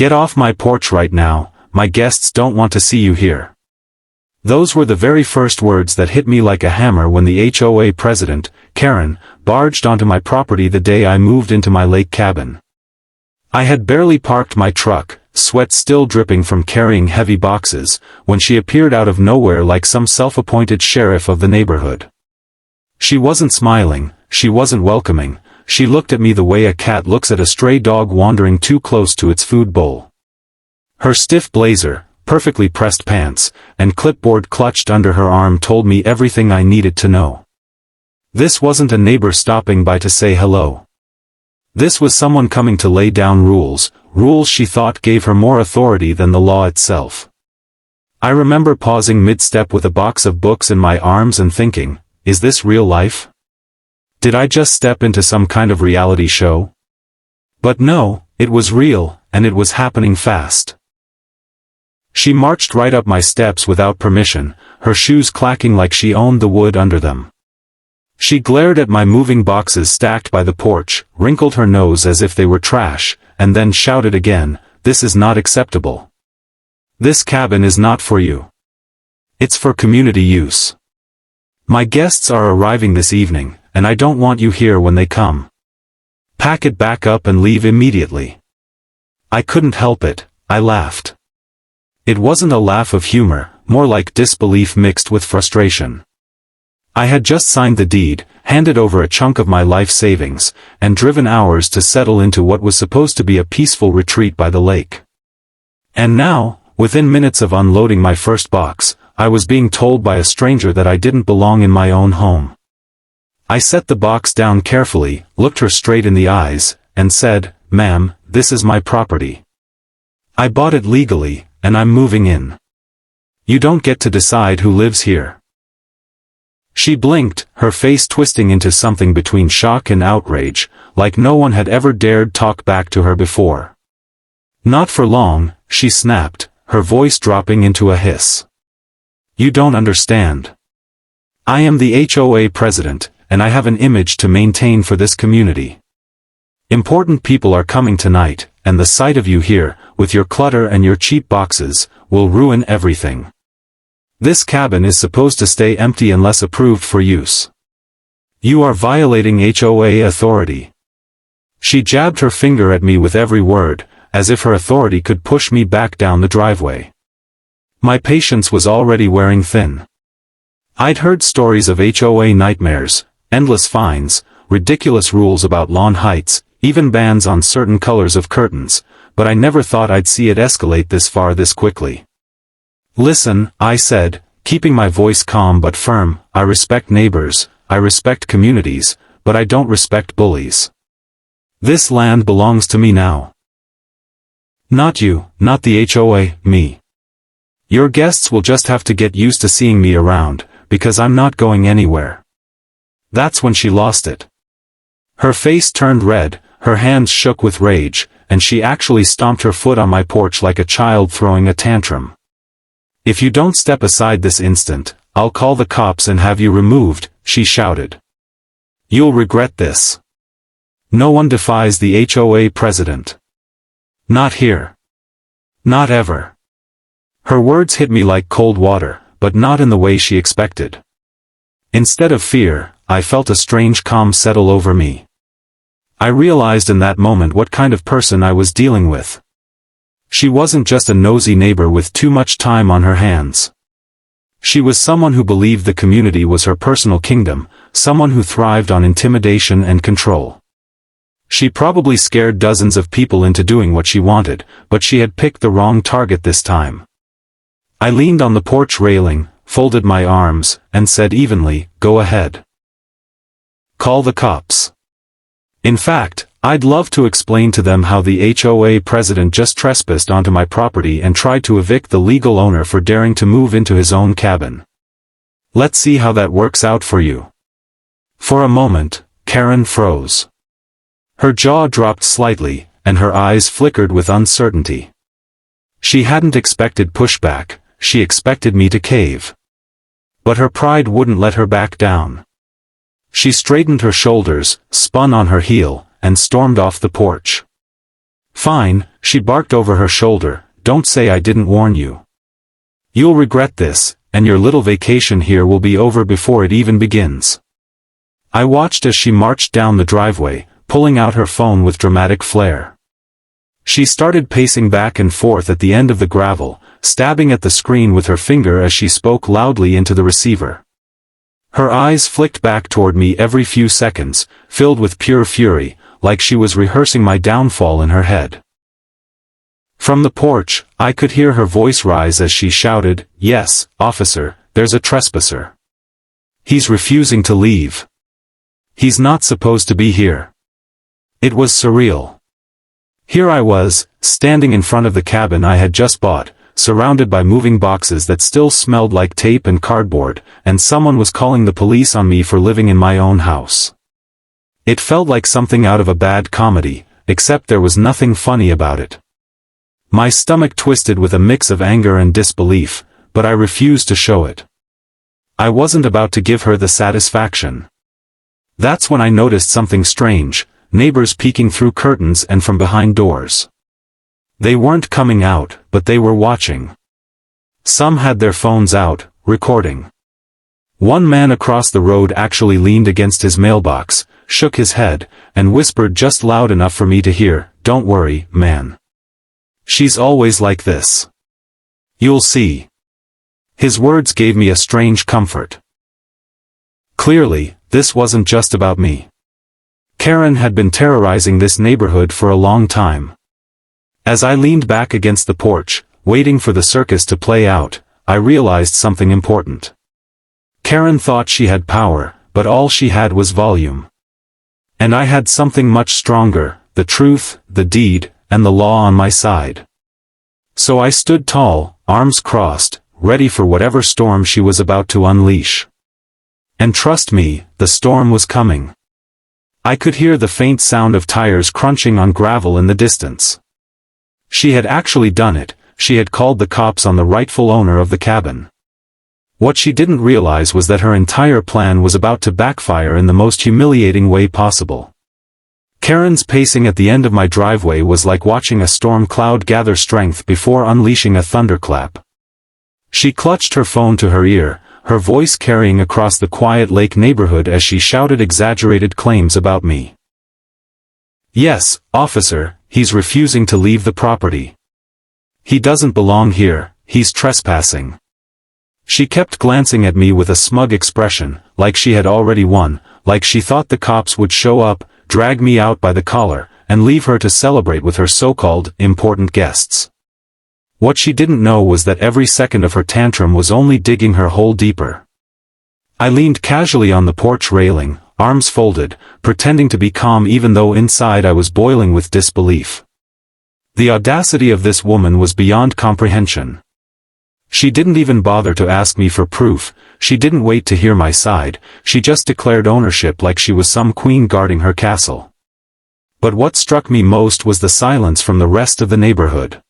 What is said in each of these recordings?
"Get off my porch right now, my guests don't want to see you here." Those were the very first words that hit me like a hammer when the HOA president, Karen, barged onto my property the day I moved into my lake cabin. I had barely parked my truck, sweat still dripping from carrying heavy boxes, when she appeared out of nowhere like some self-appointed sheriff of the neighborhood. She wasn't smiling, she wasn't welcoming, she looked at me the way a cat looks at a stray dog wandering too close to its food bowl. Her stiff blazer, perfectly pressed pants, and clipboard clutched under her arm told me everything I needed to know. This wasn't a neighbor stopping by to say hello. This was someone coming to lay down rules, rules she thought gave her more authority than the law itself. I remember pausing mid-step with a box of books in my arms and thinking, is this real life? Did I just step into some kind of reality show? But no, it was real, and it was happening fast. She marched right up my steps without permission, her shoes clacking like she owned the wood under them. She glared at my moving boxes stacked by the porch, wrinkled her nose as if they were trash, and then shouted again, "This is not acceptable. This cabin is not for you. It's for community use. My guests are arriving this evening, and I don't want you here when they come. Pack it back up and leave immediately." I couldn't help it, I laughed. It wasn't a laugh of humor, more like disbelief mixed with frustration. I had just signed the deed, handed over a chunk of my life savings, and driven hours to settle into what was supposed to be a peaceful retreat by the lake. And now, within minutes of unloading my first box, I was being told by a stranger that I didn't belong in my own home. I set the box down carefully, looked her straight in the eyes, and said, "Ma'am, this is my property. I bought it legally, and I'm moving in. You don't get to decide who lives here." She blinked, her face twisting into something between shock and outrage, like no one had ever dared talk back to her before. Not for long, she snapped, her voice dropping into a hiss. "You don't understand. I am the HOA president, and I have an image to maintain for this community. Important people are coming tonight, and the sight of you here, with your clutter and your cheap boxes, will ruin everything. This cabin is supposed to stay empty unless approved for use. You are violating HOA authority." She jabbed her finger at me with every word, as if her authority could push me back down the driveway. My patience was already wearing thin. I'd heard stories of HOA nightmares, endless fines, ridiculous rules about lawn heights, even bans on certain colors of curtains, but I never thought I'd see it escalate this far this quickly. "Listen," I said, keeping my voice calm but firm, "I respect neighbors, I respect communities, but I don't respect bullies. This land belongs to me now. Not you, not the HOA, me. Your guests will just have to get used to seeing me around, because I'm not going anywhere." That's when she lost it. Her face turned red, her hands shook with rage, and she actually stomped her foot on my porch like a child throwing a tantrum. "If you don't step aside this instant, I'll call the cops and have you removed," she shouted. "You'll regret this. No one defies the HOA president. Not here. Not ever." Her words hit me like cold water, but not in the way she expected. Instead of fear, I felt a strange calm settle over me. I realized in that moment what kind of person I was dealing with. She wasn't just a nosy neighbor with too much time on her hands. She was someone who believed the community was her personal kingdom, someone who thrived on intimidation and control. She probably scared dozens of people into doing what she wanted, but she had picked the wrong target this time. I leaned on the porch railing, folded my arms, and said evenly, "Go ahead. Call the cops. In fact, I'd love to explain to them how the HOA president just trespassed onto my property and tried to evict the legal owner for daring to move into his own cabin. Let's see how that works out for you." For a moment, Karen froze. Her jaw dropped slightly, and her eyes flickered with uncertainty. She hadn't expected pushback, she expected me to cave. But her pride wouldn't let her back down. She straightened her shoulders, spun on her heel, and stormed off the porch. Fine, she barked over her shoulder, don't say I didn't warn you. You'll regret this, and your little vacation here will be over before it even begins. I watched as she marched down the driveway, pulling out her phone with dramatic flair. She started pacing back and forth at the end of the gravel, stabbing at the screen with her finger as she spoke loudly into the receiver. Her eyes flicked back toward me every few seconds, filled with pure fury, like she was rehearsing my downfall in her head. From the porch, I could hear her voice rise as she shouted, "Yes, officer, there's a trespasser. He's refusing to leave. He's not supposed to be here." It was surreal. Here I was, standing in front of the cabin I had just bought, surrounded by moving boxes that still smelled like tape and cardboard, and someone was calling the police on me for living in my own house. It felt like something out of a bad comedy, except there was nothing funny about it. My stomach twisted with a mix of anger and disbelief, but I refused to show it. I wasn't about to give her the satisfaction. That's when I noticed something strange, neighbors peeking through curtains and from behind doors. They weren't coming out, but they were watching. Some had their phones out, recording. One man across the road actually leaned against his mailbox, shook his head, and whispered just loud enough for me to hear, "Don't worry, man. She's always like this. You'll see." His words gave me a strange comfort. Clearly, this wasn't just about me. Karen had been terrorizing this neighborhood for a long time. As I leaned back against the porch, waiting for the circus to play out, I realized something important. Karen thought she had power, but all she had was volume. And I had something much stronger, the truth, the deed, and the law on my side. So I stood tall, arms crossed, ready for whatever storm she was about to unleash. And trust me, the storm was coming. I could hear the faint sound of tires crunching on gravel in the distance. She had actually done it, she had called the cops on the rightful owner of the cabin. What she didn't realize was that her entire plan was about to backfire in the most humiliating way possible. Karen's pacing at the end of my driveway was like watching a storm cloud gather strength before unleashing a thunderclap. She clutched her phone to her ear, her voice carrying across the quiet lake neighborhood as she shouted exaggerated claims about me. "Yes, officer, he's refusing to leave the property. He doesn't belong here, he's trespassing." She kept glancing at me with a smug expression, like she had already won, like she thought the cops would show up, drag me out by the collar, and leave her to celebrate with her so-called important guests. What she didn't know was that every second of her tantrum was only digging her hole deeper. I leaned casually on the porch railing, arms folded, pretending to be calm even though inside I was boiling with disbelief. The audacity of this woman was beyond comprehension. She didn't even bother to ask me for proof, she didn't wait to hear my side, she just declared ownership like she was some queen guarding her castle. But what struck me most was the silence from the rest of the neighborhood.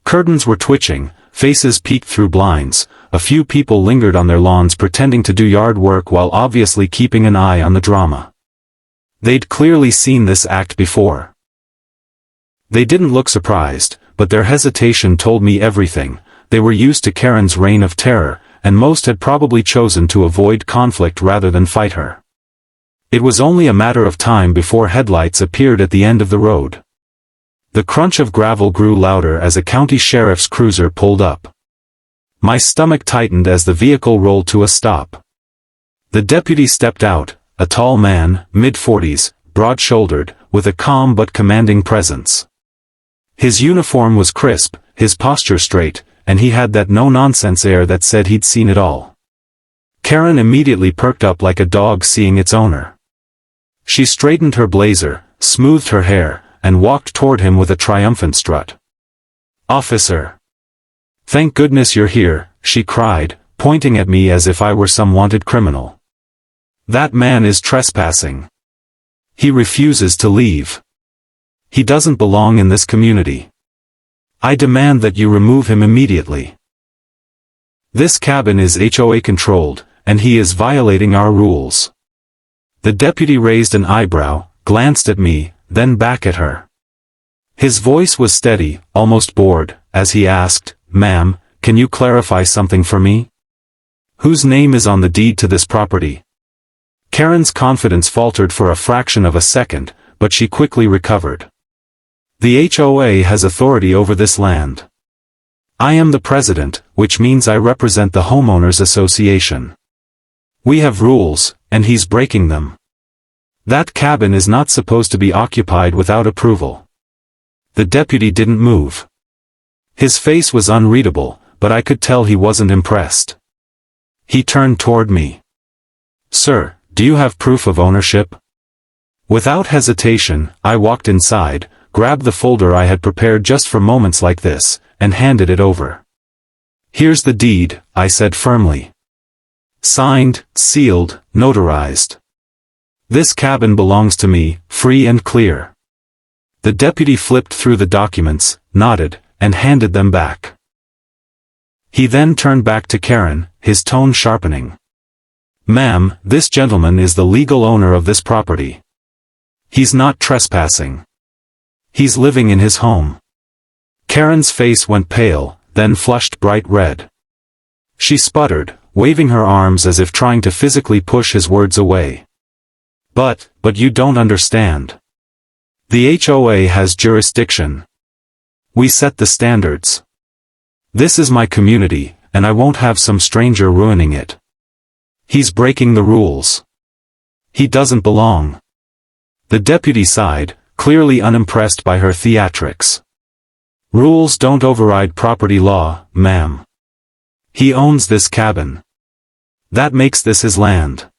Curtains were twitching, faces peeked through blinds, a few people lingered on their lawns pretending to do yard work while obviously keeping an eye on the drama. They'd clearly seen this act before. They didn't look surprised, but their hesitation told me everything. They were used to Karen's reign of terror, and most had probably chosen to avoid conflict rather than fight her. It was only a matter of time before headlights appeared at the end of the road. The crunch of gravel grew louder as a county sheriff's cruiser pulled up. My stomach tightened as the vehicle rolled to a stop. The deputy stepped out, a tall man, mid-40s, broad-shouldered, with a calm but commanding presence. His uniform was crisp, his posture straight, and he had that no-nonsense air that said he'd seen it all. Karen immediately perked up like a dog seeing its owner. She straightened her blazer, smoothed her hair, and walked toward him with a triumphant strut. "Officer! Thank goodness you're here," she cried, pointing at me as if I were some wanted criminal. "That man is trespassing. He refuses to leave. He doesn't belong in this community. I demand that you remove him immediately. This cabin is HOA controlled, and he is violating our rules." The deputy raised an eyebrow, glanced at me, then back at her. His voice was steady, almost bored, as he asked, "Ma'am, can you clarify something for me? Whose name is on the deed to this property?" Karen's confidence faltered for a fraction of a second, but she quickly recovered. "The HOA has authority over this land. I am the president, which means I represent the homeowners association. We have rules, and he's breaking them. That cabin is not supposed to be occupied without approval." The deputy didn't move. His face was unreadable, but I could tell he wasn't impressed. He turned toward me. "Sir, do you have proof of ownership?" Without hesitation, I walked inside, grabbed the folder I had prepared just for moments like this, and handed it over. "Here's the deed," I said firmly. "Signed, sealed, notarized. This cabin belongs to me, free and clear." The deputy flipped through the documents, nodded, and handed them back. He then turned back to Karen, his tone sharpening. "Ma'am, this gentleman is the legal owner of this property. He's not trespassing. He's living in his home." Karen's face went pale, then flushed bright red. She sputtered, waving her arms as if trying to physically push his words away. But you don't understand. The HOA has jurisdiction. We set the standards. This is my community, and I won't have some stranger ruining it. He's breaking the rules. He doesn't belong." The deputy sighed, clearly unimpressed by her theatrics. "Rules don't override property law, ma'am. He owns this cabin. That makes this his land.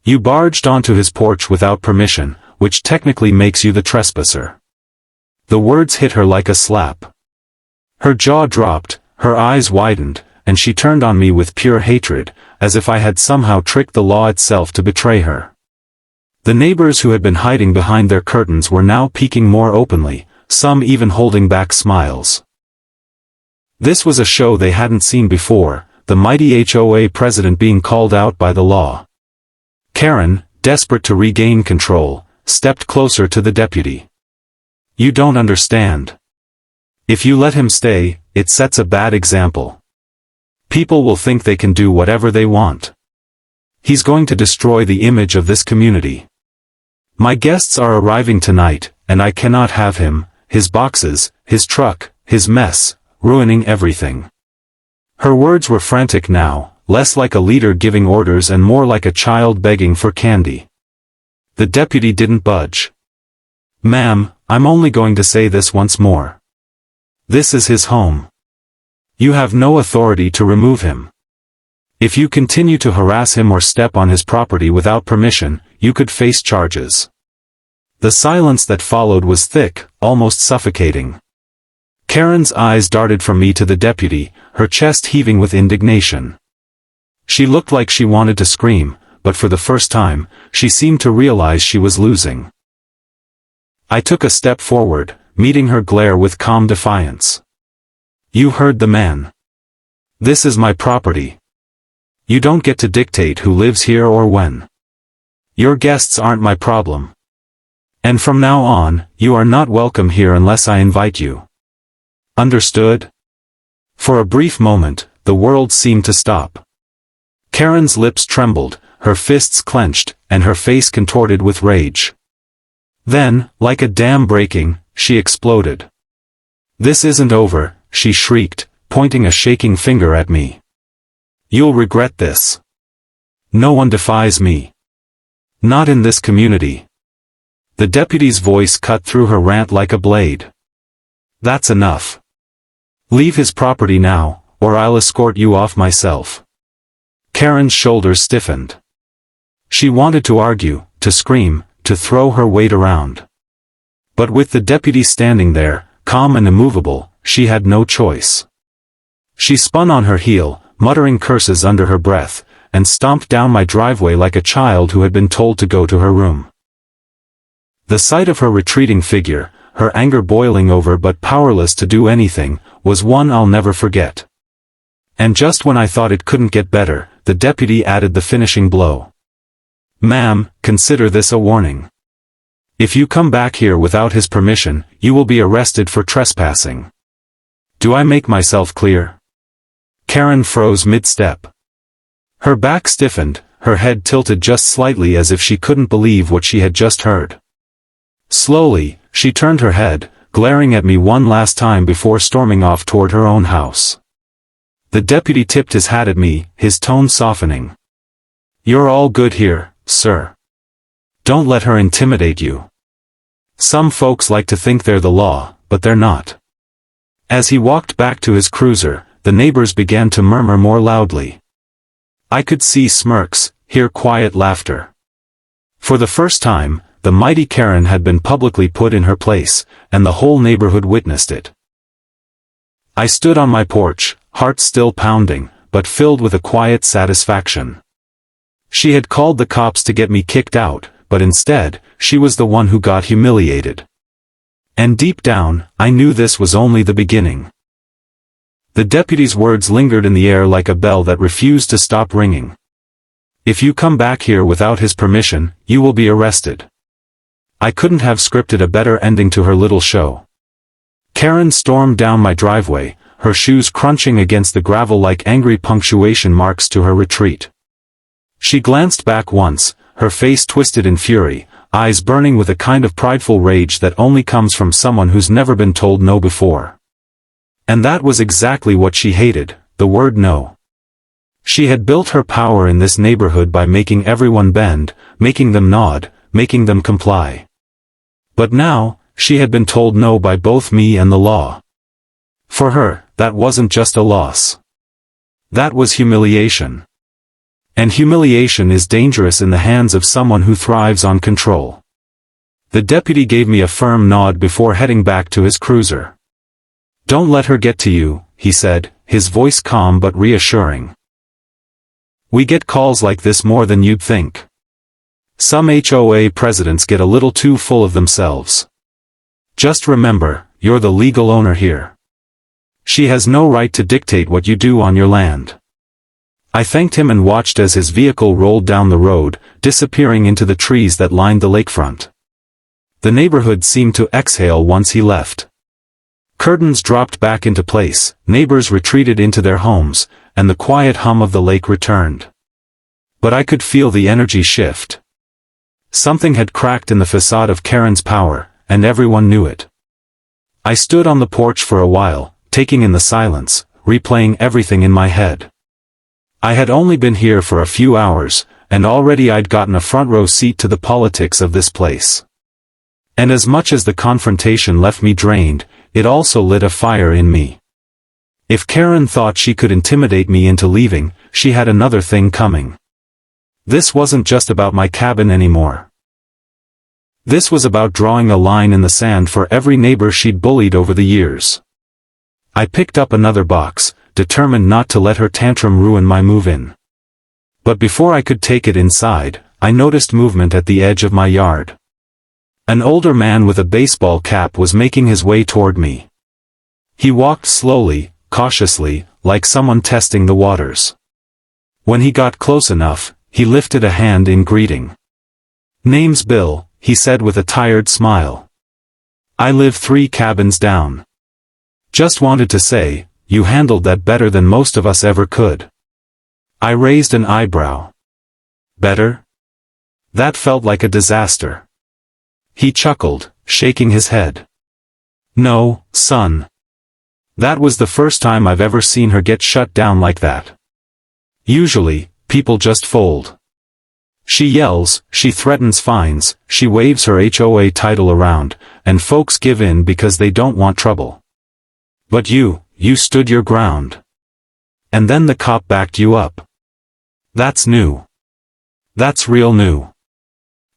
You barged onto his porch without permission, which technically makes you the trespasser." The words hit her like a slap. Her jaw dropped, her eyes widened, and she turned on me with pure hatred, as if I had somehow tricked the law itself to betray her. The neighbors who had been hiding behind their curtains were now peeking more openly, some even holding back smiles. This was a show they hadn't seen before, the mighty HOA president being called out by the law. Karen, desperate to regain control, stepped closer to the deputy. "You don't understand. If you let him stay, it sets a bad example. People will think they can do whatever they want. He's going to destroy the image of this community. My guests are arriving tonight, and I cannot have him, his boxes, his truck, his mess, ruining everything." Her words were frantic now, less like a leader giving orders and more like a child begging for candy. The deputy didn't budge. "Ma'am, I'm only going to say this once more. This is his home. You have no authority to remove him. If you continue to harass him or step on his property without permission, you could face charges." The silence that followed was thick, almost suffocating. Karen's eyes darted from me to the deputy, her chest heaving with indignation. She looked like she wanted to scream, but for the first time, she seemed to realize she was losing. I took a step forward, meeting her glare with calm defiance. "You heard the man. This is my property. You don't get to dictate who lives here or when. Your guests aren't my problem. And from now on, you are not welcome here unless I invite you. Understood?" For a brief moment, the world seemed to stop. Karen's lips trembled, her fists clenched, and her face contorted with rage. Then, like a dam breaking, she exploded. "This isn't over," she shrieked, pointing a shaking finger at me. "You'll regret this. No one defies me. Not in this community." The deputy's voice cut through her rant like a blade. "That's enough. Leave his property now, or I'll escort you off myself." Karen's shoulders stiffened. She wanted to argue, to scream, to throw her weight around. But with the deputy standing there, calm and immovable, she had no choice. She spun on her heel, muttering curses under her breath, and stomped down my driveway like a child who had been told to go to her room. The sight of her retreating figure, her anger boiling over but powerless to do anything, was one I'll never forget. And just when I thought it couldn't get better, the deputy added the finishing blow. "Ma'am, consider this a warning. If you come back here without his permission, you will be arrested for trespassing. Do I make myself clear? Karen froze mid-step. Her back stiffened, her head tilted just slightly as if she couldn't believe what she had just heard. Slowly, she turned her head, glaring at me one last time before storming off toward her own house. The deputy tipped his hat at me, his tone softening. You're all good here, sir. Don't let her intimidate you. Some folks like to think they're the law, but they're not. As he walked back to his cruiser, the neighbors began to murmur more loudly. I could see smirks, hear quiet laughter. For the first time, the mighty Karen had been publicly put in her place, and the whole neighborhood witnessed it. I stood on my porch, heart still pounding, but filled with a quiet satisfaction. She had called the cops to get me kicked out, but instead, she was the one who got humiliated. And deep down, I knew this was only the beginning. The deputy's words lingered in the air like a bell that refused to stop ringing. If you come back here without his permission, you will be arrested. I couldn't have scripted a better ending to her little show. Karen stormed down my driveway, her shoes crunching against the gravel like angry punctuation marks to her retreat. She glanced back once, her face twisted in fury, eyes burning with a kind of prideful rage that only comes from someone who's never been told no before. And that was exactly what she hated, the word no. She had built her power in this neighborhood by making everyone bend, making them nod, making them comply. But now, she had been told no by both me and the law. For her, that wasn't just a loss. That was humiliation. And humiliation is dangerous in the hands of someone who thrives on control. The deputy gave me a firm nod before heading back to his cruiser. Don't let her get to you, he said, his voice calm but reassuring. We get calls like this more than you'd think. Some HOA presidents get a little too full of themselves. Just remember, you're the legal owner here. She has no right to dictate what you do on your land. I thanked him and watched as his vehicle rolled down the road, disappearing into the trees that lined the lakefront. The neighborhood seemed to exhale once he left. Curtains dropped back into place, neighbors retreated into their homes, and the quiet hum of the lake returned. But I could feel the energy shift. Something had cracked in the facade of Karen's power, and everyone knew it. I stood on the porch for a while, taking in the silence, replaying everything in my head. I had only been here for a few hours, and already I'd gotten a front row seat to the politics of this place. And as much as the confrontation left me drained, it also lit a fire in me. If Karen thought she could intimidate me into leaving, she had another thing coming. This wasn't just about my cabin anymore. This was about drawing a line in the sand for every neighbor she'd bullied over the years. I picked up another box, determined not to let her tantrum ruin my move-in. But before I could take it inside, I noticed movement at the edge of my yard. An older man with a baseball cap was making his way toward me. He walked slowly, cautiously, like someone testing the waters. When he got close enough, he lifted a hand in greeting. "Name's Bill," he said with a tired smile. "I live 3 cabins down. Just wanted to say, you handled that better than most of us ever could." I raised an eyebrow. Better? That felt like a disaster. He chuckled, shaking his head. "No, son. That was the first time I've ever seen her get shut down like that. Usually, people just fold. She yells, she threatens fines, she waves her HOA title around, and folks give in because they don't want trouble. But you stood your ground. And then the cop backed you up. That's new. That's real new."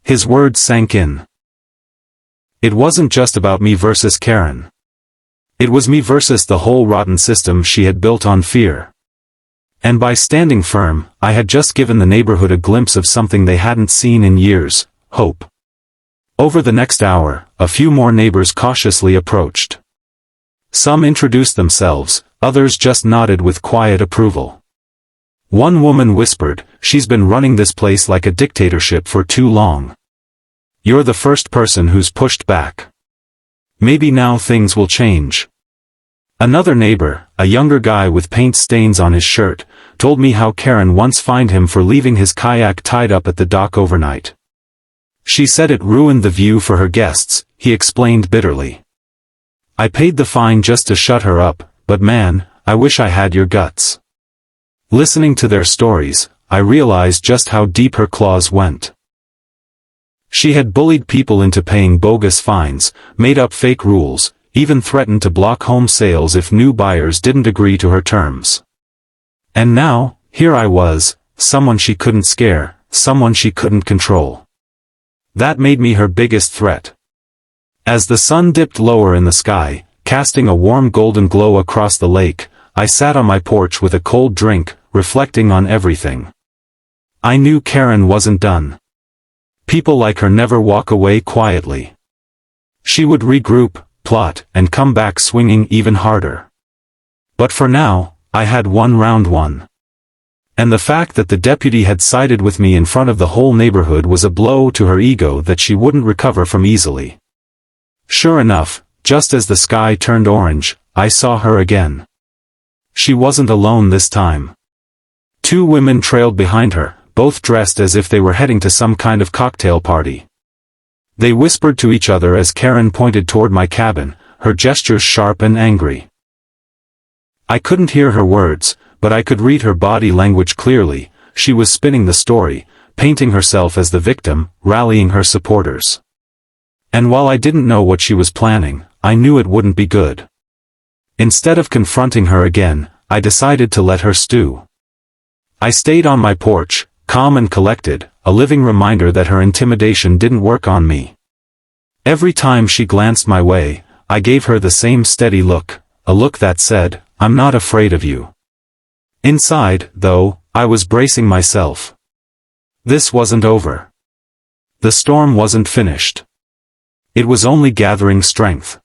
His words sank in. It wasn't just about me versus Karen. It was me versus the whole rotten system she had built on fear. And by standing firm, I had just given the neighborhood a glimpse of something they hadn't seen in years: hope. Over the next hour, a few more neighbors cautiously approached. Some introduced themselves, others just nodded with quiet approval. One woman whispered, "She's been running this place like a dictatorship for too long." You're the first person who's pushed back. Maybe now things will change. Another neighbor, a younger guy with paint stains on his shirt, told me how Karen once fined him for leaving his kayak tied up at the dock overnight. She said it ruined the view for her guests, he explained bitterly. I paid the fine just to shut her up, but man, I wish I had your guts. Listening to their stories, I realized just how deep her claws went. She had bullied people into paying bogus fines, made up fake rules, even threatened to block home sales if new buyers didn't agree to her terms. And now, here I was, someone she couldn't scare, someone she couldn't control. That made me her biggest threat. As the sun dipped lower in the sky, casting a warm golden glow across the lake, I sat on my porch with a cold drink, reflecting on everything. I knew Karen wasn't done. People like her never walk away quietly. She would regroup, plot, and come back swinging even harder. But for now, I had one round won. And the fact that the deputy had sided with me in front of the whole neighborhood was a blow to her ego that she wouldn't recover from easily. Sure enough, just as the sky turned orange, I saw her again. She wasn't alone this time. Two women trailed behind her, both dressed as if they were heading to some kind of cocktail party. They whispered to each other as Karen pointed toward my cabin, her gestures sharp and angry. I couldn't hear her words, but I could read her body language clearly. She was spinning the story, painting herself as the victim, rallying her supporters. And while I didn't know what she was planning, I knew it wouldn't be good. Instead of confronting her again, I decided to let her stew. I stayed on my porch, calm and collected, a living reminder that her intimidation didn't work on me. Every time she glanced my way, I gave her the same steady look, a look that said, "I'm not afraid of you." Inside, though, I was bracing myself. This wasn't over. The storm wasn't finished. It was only gathering strength.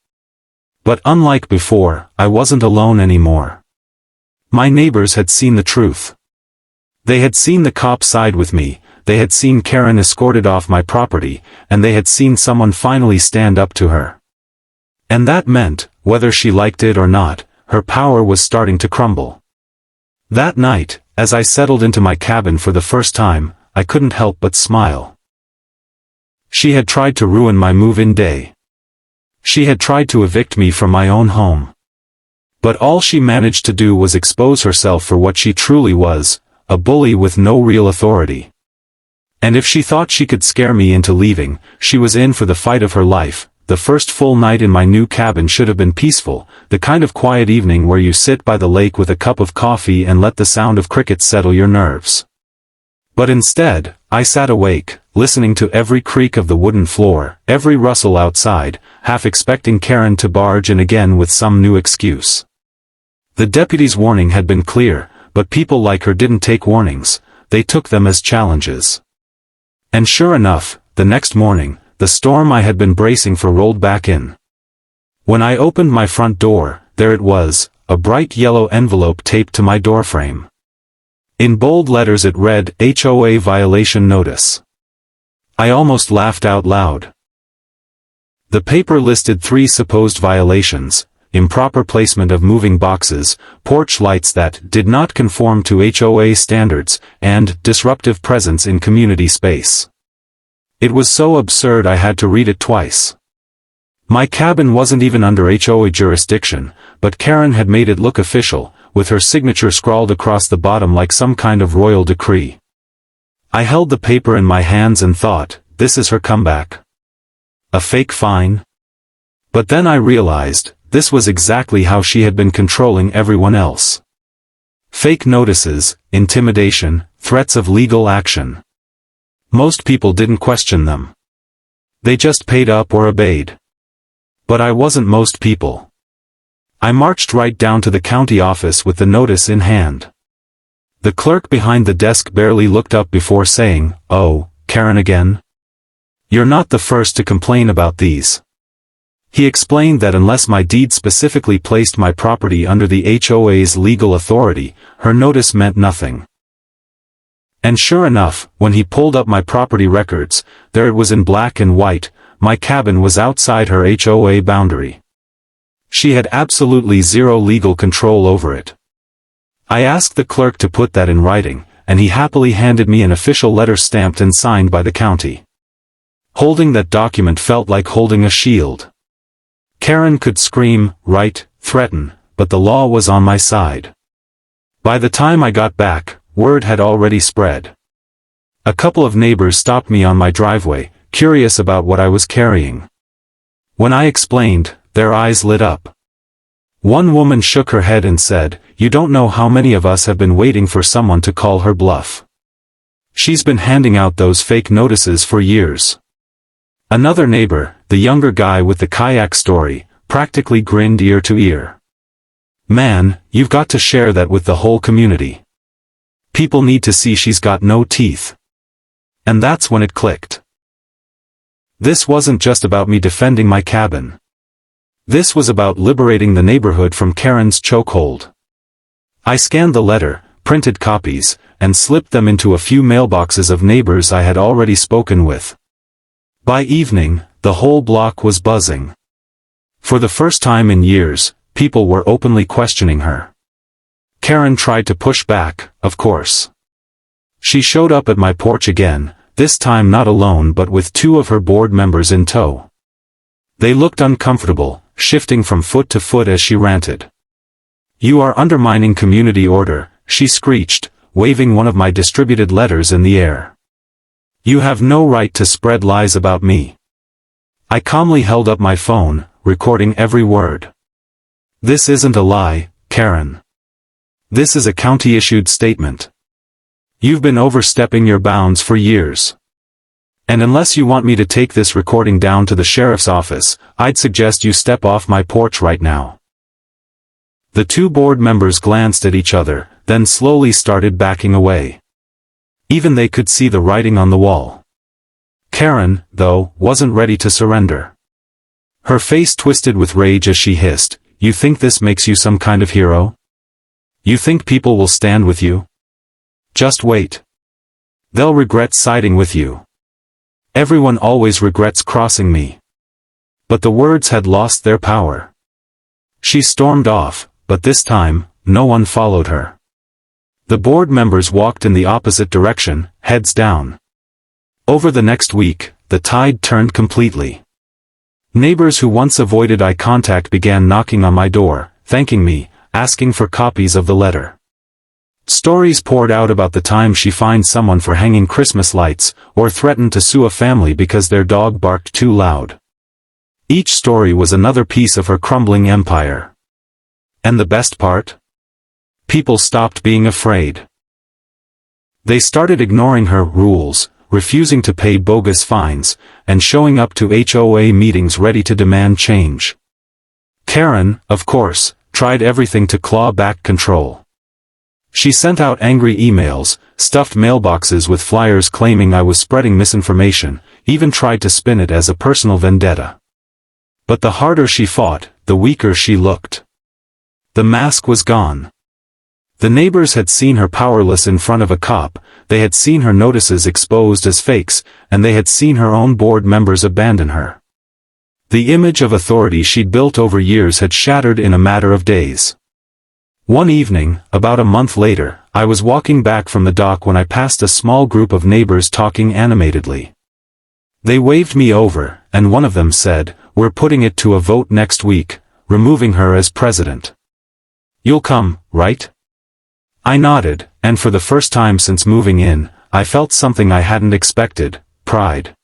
But unlike before, I wasn't alone anymore. My neighbors had seen the truth. They had seen the cop side with me, they had seen Karen escorted off my property, and they had seen someone finally stand up to her. And that meant, whether she liked it or not, her power was starting to crumble. That night, as I settled into my cabin for the first time, I couldn't help but smile. She had tried to ruin my move-in day. She had tried to evict me from my own home. But all she managed to do was expose herself for what she truly was, a bully with no real authority. And if she thought she could scare me into leaving, she was in for the fight of her life. The first full night in my new cabin should have been peaceful, the kind of quiet evening where you sit by the lake with a cup of coffee and let the sound of crickets settle your nerves. But instead, I sat awake, listening to every creak of the wooden floor, every rustle outside, half expecting Karen to barge in again with some new excuse. The deputy's warning had been clear, but people like her didn't take warnings, they took them as challenges. And sure enough, the next morning, the storm I had been bracing for rolled back in. When I opened my front door, there it was, a bright yellow envelope taped to my doorframe. In bold letters it read, HOA violation notice. I almost laughed out loud. The paper listed 3 supposed violations: improper placement of moving boxes, porch lights that did not conform to HOA standards, and disruptive presence in community space. It was so absurd I had to read it twice. My cabin wasn't even under HOA jurisdiction, but Karen had made it look official, with her signature scrawled across the bottom like some kind of royal decree. I held the paper in my hands and thought, this is her comeback. A fake fine? But then I realized, this was exactly how she had been controlling everyone else. Fake notices, intimidation, threats of legal action. Most people didn't question them. They just paid up or obeyed. But I wasn't most people. I marched right down to the county office with the notice in hand. The clerk behind the desk barely looked up before saying, "Oh, Karen again? You're not the first to complain about these." He explained that unless my deed specifically placed my property under the HOA's legal authority, her notice meant nothing. And sure enough, when he pulled up my property records, there it was in black and white, my cabin was outside her HOA boundary. She had absolutely zero legal control over it. I asked the clerk to put that in writing, and he happily handed me an official letter stamped and signed by the county. Holding that document felt like holding a shield. Karen could scream, write, threaten, but the law was on my side. By the time I got back, word had already spread. A couple of neighbors stopped me on my driveway, curious about what I was carrying. When I explained, their eyes lit up. One woman shook her head and said, "You don't know how many of us have been waiting for someone to call her bluff. She's been handing out those fake notices for years." Another neighbor, the younger guy with the kayak story, practically grinned ear to ear. "Man, you've got to share that with the whole community. People need to see she's got no teeth." And that's when it clicked. This wasn't just about me defending my cabin. This was about liberating the neighborhood from Karen's chokehold. I scanned the letter, printed copies, and slipped them into a few mailboxes of neighbors I had already spoken with. By evening, the whole block was buzzing. For the first time in years, people were openly questioning her. Karen tried to push back, of course. She showed up at my porch again, this time not alone but with two of her board members in tow. They looked uncomfortable, shifting from foot to foot as she ranted. "You are undermining community order," she screeched, waving one of my distributed letters in the air. "You have no right to spread lies about me." I calmly held up my phone, recording every word. "This isn't a lie, Karen. This is a county-issued statement. You've been overstepping your bounds for years. And unless you want me to take this recording down to the sheriff's office, I'd suggest you step off my porch right now." The two board members glanced at each other, then slowly started backing away. Even they could see the writing on the wall. Karen, though, wasn't ready to surrender. Her face twisted with rage as she hissed, "You think this makes you some kind of hero? You think people will stand with you? Just wait. They'll regret siding with you. Everyone always regrets crossing me." But the words had lost their power. She stormed off, but this time, no one followed her. The board members walked in the opposite direction, heads down. Over the next week, the tide turned completely. Neighbors who once avoided eye contact began knocking on my door, thanking me, asking for copies of the letter. Stories poured out about the time she fined someone for hanging Christmas lights, or threatened to sue a family because their dog barked too loud. Each story was another piece of her crumbling empire. And the best part? People stopped being afraid. They started ignoring her rules, refusing to pay bogus fines, and showing up to HOA meetings ready to demand change. Karen, of course, tried everything to claw back control. She sent out angry emails, stuffed mailboxes with flyers claiming I was spreading misinformation, even tried to spin it as a personal vendetta. But the harder she fought, the weaker she looked. The mask was gone. The neighbors had seen her powerless in front of a cop, they had seen her notices exposed as fakes, and they had seen her own board members abandon her. The image of authority she'd built over years had shattered in a matter of days. One evening, about a month later, I was walking back from the dock when I passed a small group of neighbors talking animatedly. They waved me over, and one of them said, "We're putting it to a vote next week, removing her as president. You'll come, right?" I nodded, and for the first time since moving in, I felt something I hadn't expected, pride.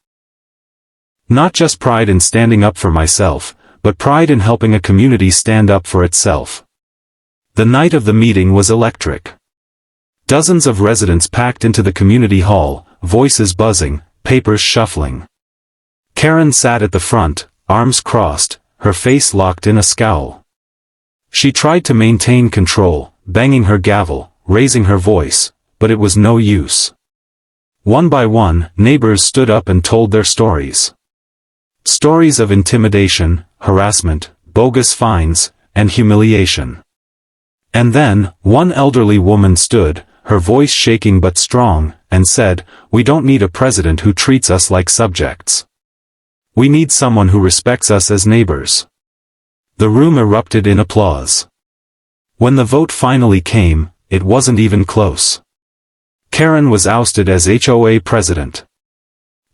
Not just pride in standing up for myself, but pride in helping a community stand up for itself. The night of the meeting was electric. Dozens of residents packed into the community hall, voices buzzing, papers shuffling. Karen sat at the front, arms crossed, her face locked in a scowl. She tried to maintain control, banging her gavel, raising her voice, but it was no use. One by one, neighbors stood up and told their stories. Stories of intimidation, harassment, bogus fines, and humiliation. And then, one elderly woman stood, her voice shaking but strong, and said, "We don't need a president who treats us like subjects. We need someone who respects us as neighbors." The room erupted in applause. When the vote finally came, it wasn't even close. Karen was ousted as HOA president.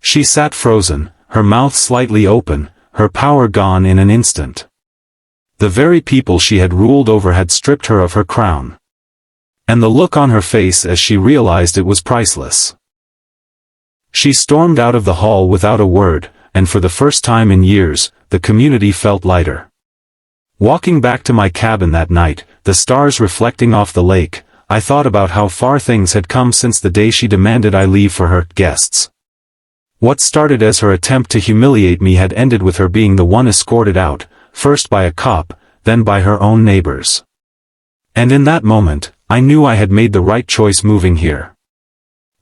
She sat frozen, her mouth slightly open, her power gone in an instant. The very people she had ruled over had stripped her of her crown. And the look on her face as she realized it was priceless. She stormed out of the hall without a word, and for the first time in years, the community felt lighter. Walking back to my cabin that night, the stars reflecting off the lake, I thought about how far things had come since the day she demanded I leave for her guests. What started as her attempt to humiliate me had ended with her being the one escorted out, first by a cop, then by her own neighbors. And in that moment, I knew I had made the right choice moving here.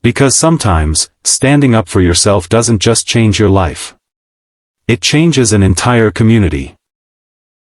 Because sometimes, standing up for yourself doesn't just change your life. It changes an entire community.